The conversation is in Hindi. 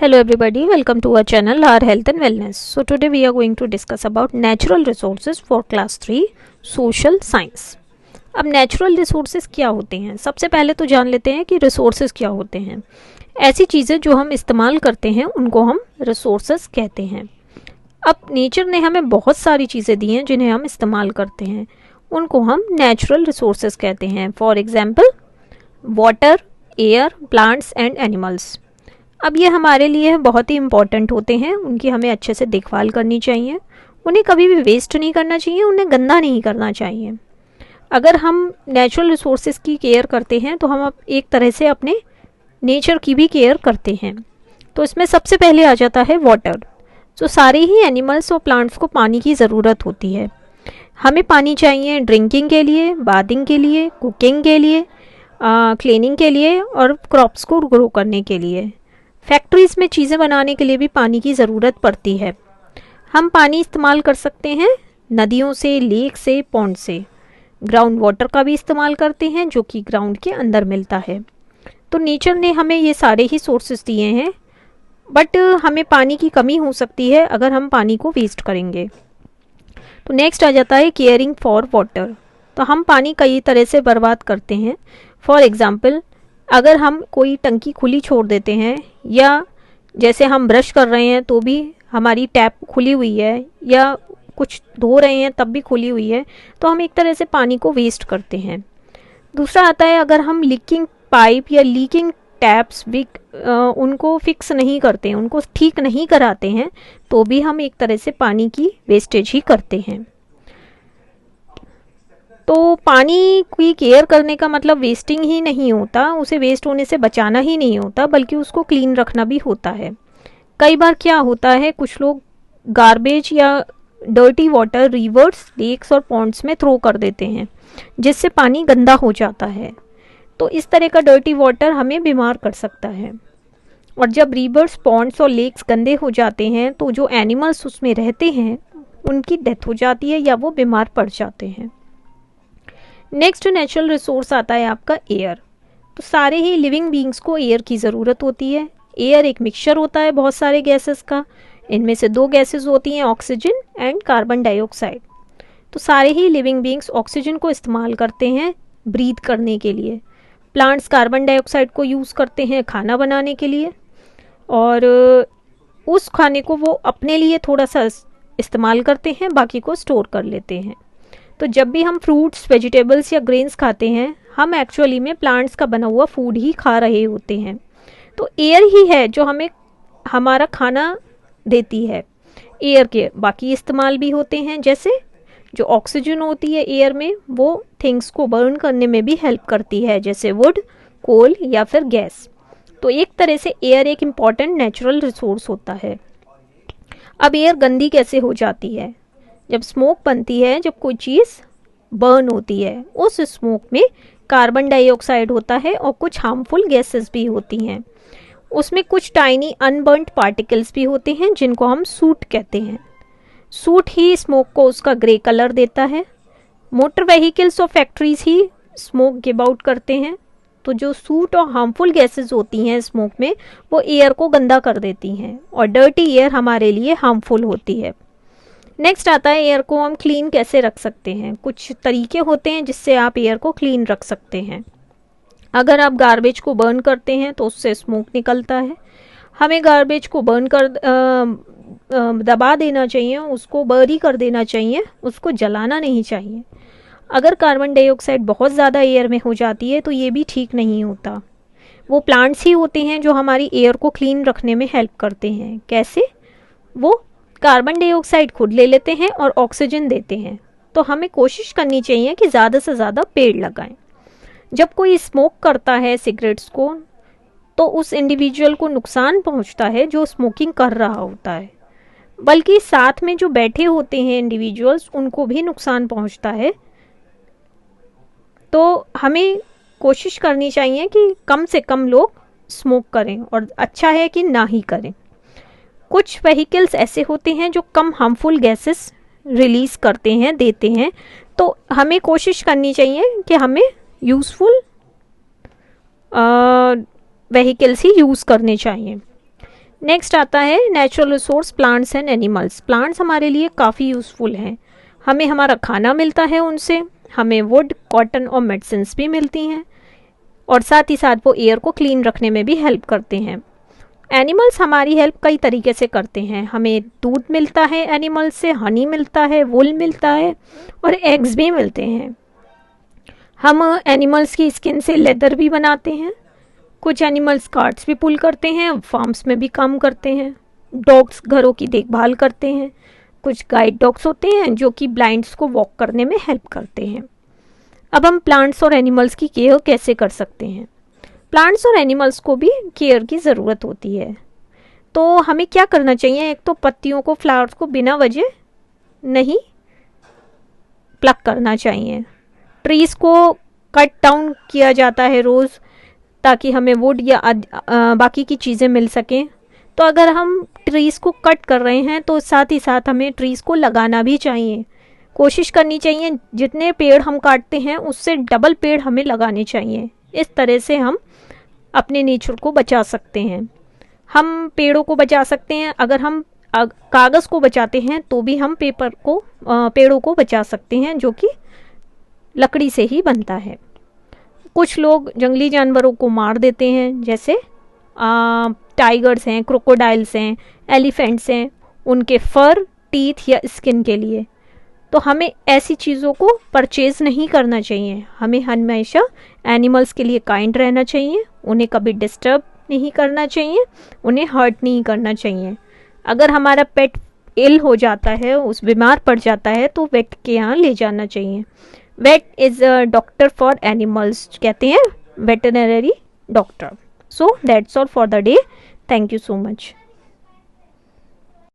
Hello everybody, welcome to our channel Our Health and Wellness. So today we are going to discuss about natural resources for class 3 social science. अब नेचुरल रिसोर्सेज क्या होते हैं? सबसे पहले तो जान लेते हैं कि रिसोर्सेज क्या होते हैं। ऐसी चीज़ें जो हम इस्तेमाल करते हैं उनको हम रिसोर्सेज कहते हैं। अब नेचर ने हमें बहुत सारी चीज़ें दी हैं जिन्हें हम इस्तेमाल करते हैं, उनको हम नेचुरल रिसोर्सेज कहते हैं। For example water, air, plants and animals. अब ये हमारे लिए बहुत ही इम्पॉर्टेंट होते हैं, उनकी हमें अच्छे से देखभाल करनी चाहिए, उन्हें कभी भी वेस्ट नहीं करना चाहिए, उन्हें गंदा नहीं करना चाहिए। अगर हम नेचुरल रिसोर्सेज की केयर करते हैं तो हम एक तरह से अपने नेचर की भी केयर करते हैं। तो इसमें सबसे पहले आ जाता है वाटर। तो सारे ही एनिमल्स और प्लांट्स को पानी की ज़रूरत होती है। हमें पानी चाहिए ड्रिंकिंग के लिए, बाथिंग के लिए, कुकिंग के लिए, क्लीनिंग के लिए और क्रॉप्स को ग्रो करने के लिए। फैक्ट्रीज़ में चीज़ें बनाने के लिए भी पानी की ज़रूरत पड़ती है। हम पानी इस्तेमाल कर सकते हैं नदियों से, लेक से, पॉन्ड से। ग्राउंड वाटर का भी इस्तेमाल करते हैं जो कि ग्राउंड के अंदर मिलता है। तो नेचर ने हमें ये सारे ही सोर्सेज दिए हैं, बट हमें पानी की कमी हो सकती है अगर हम पानी को वेस्ट करेंगे। तो नेक्स्ट आ जाता है केयरिंग फॉर वाटर। तो हम पानी कई तरह से बर्बाद करते हैं। फॉर एग्ज़ाम्पल अगर हम कोई टंकी खुली छोड़ देते हैं, या जैसे हम ब्रश कर रहे हैं तो भी हमारी टैप खुली हुई है, या कुछ धो रहे हैं तब भी खुली हुई है, तो हम एक तरह से पानी को वेस्ट करते हैं। दूसरा आता है अगर हम लीकिंग पाइप या लीकिंग टैप्स भी उनको फिक्स नहीं करते हैं, उनको ठीक नहीं कराते हैं, तो भी हम एक तरह से पानी की वेस्टेज ही करते हैं। तो पानी की केयर करने का मतलब वेस्टिंग ही नहीं होता, उसे वेस्ट होने से बचाना ही नहीं होता, बल्कि उसको क्लीन रखना भी होता है। कई बार क्या होता है, कुछ लोग गार्बेज या डर्टी वाटर रिवर्स, लेक्स और पॉन्ड्स में थ्रो कर देते हैं, जिससे पानी गंदा हो जाता है। तो इस तरह का डर्टी वाटर हमें बीमार कर सकता है। और जब रिवर्स, पॉन्ड्स और लेक्स गंदे हो जाते हैं तो जो एनिमल्स उसमें रहते हैं उनकी डेथ हो जाती है या वो बीमार पड़ जाते हैं। नेक्स्ट नेचुरल रिसोर्स आता है आपका एयर। तो सारे ही लिविंग बींग्स को एयर की ज़रूरत होती है। एयर एक मिक्सचर होता है बहुत सारे गैसेस का। इनमें से दो गैसेस होती हैं, ऑक्सीजन एंड कार्बन डाइऑक्साइड। तो सारे ही लिविंग बींग्स ऑक्सीजन को इस्तेमाल करते हैं ब्रीथ करने के लिए। प्लांट्स कार्बन डाइऑक्साइड को यूज़ करते हैं खाना बनाने के लिए, और उस खाने को वो अपने लिए थोड़ा सा इस्तेमाल करते हैं, बाकी को स्टोर कर लेते हैं। तो जब भी हम फ्रूट्स, वेजिटेबल्स या ग्रेन्स खाते हैं, हम एक्चुअली में प्लांट्स का बना हुआ फूड ही खा रहे होते हैं। तो एयर ही है जो हमें हमारा खाना देती है। एयर के बाकी इस्तेमाल भी होते हैं, जैसे जो ऑक्सीजन होती है एयर में, वो थिंग्स को बर्न करने में भी हेल्प करती है, जैसे वुड, कोल या फिर गैस। तो एक तरह से एयर एक इम्पॉर्टेंट नेचुरल रिसोर्स होता है। अब एयर गंदी कैसे हो जाती है? जब स्मोक बनती है, जब कोई चीज़ बर्न होती है, उस स्मोक में कार्बन डाइऑक्साइड होता है और कुछ हार्मफुल गैसेस भी होती हैं। उसमें कुछ टाइनी अनबर्न्ड पार्टिकल्स भी होते हैं जिनको हम सूट कहते हैं। सूट ही स्मोक को उसका ग्रे कलर देता है। मोटर व्हीकल्स और फैक्ट्रीज ही स्मोक गिव आउट करते हैं। तो जो सूट और हार्मफुल गैसेस होती हैं स्मोक में, वो एयर को गंदा कर देती हैं, और डर्टी एयर हमारे लिए हार्मफुल होती है। नेक्स्ट आता है एयर को हम क्लीन कैसे रख सकते हैं। कुछ तरीके होते हैं जिससे आप एयर को क्लीन रख सकते हैं। अगर आप गार्बेज को बर्न करते हैं तो उससे स्मोक निकलता है। हमें गार्बेज को बर्न कर दबा देना चाहिए, उसको बर्न कर देना चाहिए, उसको जलाना नहीं चाहिए। अगर कार्बन डाइऑक्साइड बहुत ज़्यादा एयर में हो जाती है तो ये भी ठीक नहीं होता। वो प्लांट्स ही होते हैं जो हमारी एयर को क्लीन रखने में हेल्प करते हैं। कैसे? वो कार्बन डाइऑक्साइड खुद ले लेते हैं और ऑक्सीजन देते हैं। तो हमें कोशिश करनी चाहिए कि ज़्यादा से ज़्यादा पेड़ लगाएं। जब कोई स्मोक करता है सिगरेट्स को, तो उस इंडिविजुअल को नुकसान पहुंचता है जो स्मोकिंग कर रहा होता है, बल्कि साथ में जो बैठे होते हैं इंडिविजुअल्स, उनको भी नुकसान पहुंचता है। तो हमें कोशिश करनी चाहिए कि कम से कम लोग स्मोक करें, और अच्छा है कि ना ही करें। कुछ व्हीकल्स ऐसे होते हैं जो कम हार्मफुल गैसेस रिलीज़ करते हैं, देते हैं। तो हमें कोशिश करनी चाहिए कि हमें यूज़फुल व्हीकल्स ही यूज़ करने चाहिए। नेक्स्ट आता है natural resource plants and animals. Plants हमारे लिए काफ़ी यूज़फुल हैं, हमें हमारा खाना मिलता है उनसे, हमें वुड, कॉटन और मेडिसिन्स भी मिलती हैं, और साथ ही साथ वो एयर को क्लीन रखने में भी हेल्प करते हैं। एनिमल्स हमारी हेल्प कई तरीके से करते हैं, हमें दूध मिलता है एनिमल्स से, हनी मिलता है, वुल मिलता है और एग्स भी मिलते हैं। हम एनिमल्स की स्किन से लेदर भी बनाते हैं, कुछ एनिमल्स कार्ट्स भी पुल करते हैं, फार्म्स में भी काम करते हैं। डॉग्स घरों की देखभाल करते हैं, कुछ गाइड डॉग्स होते हैं जो कि ब्लाइंड्स को वॉक करने में हेल्प करते हैं। अब हम प्लांट्स और एनिमल्स की केयर कैसे कर सकते हैं। प्लांट्स और एनिमल्स को भी केयर की ज़रूरत होती है, तो हमें क्या करना चाहिए। एक तो पत्तियों को, फ्लावर्स को बिना वजह नहीं प्लक करना चाहिए। ट्रीज़ को कट डाउन किया जाता है रोज़, ताकि हमें वुड या बाकी की चीज़ें मिल सकें। तो अगर हम ट्रीज़ को कट कर रहे हैं तो साथ ही साथ हमें ट्रीज़ को लगाना भी चाहिए। कोशिश करनी चाहिए जितने पेड़ हम काटते हैं उससे डबल पेड़ हमें लगाने चाहिए। इस तरह से हम अपने नेचर को बचा सकते हैं। हम पेड़ों को बचा सकते हैं, अगर हम कागज़ को बचाते हैं तो भी हम पेड़ों को बचा सकते हैं, जो कि लकड़ी से ही बनता है। कुछ लोग जंगली जानवरों को मार देते हैं, जैसे टाइगर्स हैं, क्रोकोडाइल्स हैं, एलिफेंट्स हैं, उनके फर, टीथ या स्किन के लिए। तो हमें ऐसी चीज़ों को परचेज़ नहीं करना चाहिए। हमें हमेशा एनिमल्स के लिए काइंड रहना चाहिए, उन्हें कभी डिस्टर्ब नहीं करना चाहिए, उन्हें हर्ट नहीं करना चाहिए। अगर हमारा पेट इल हो जाता है, उस बीमार पड़ जाता है, तो वेट के यहाँ ले जाना चाहिए। Vet is a doctor for animals, कहते हैं veterinary doctor. So that's all for the day. Thank you so much.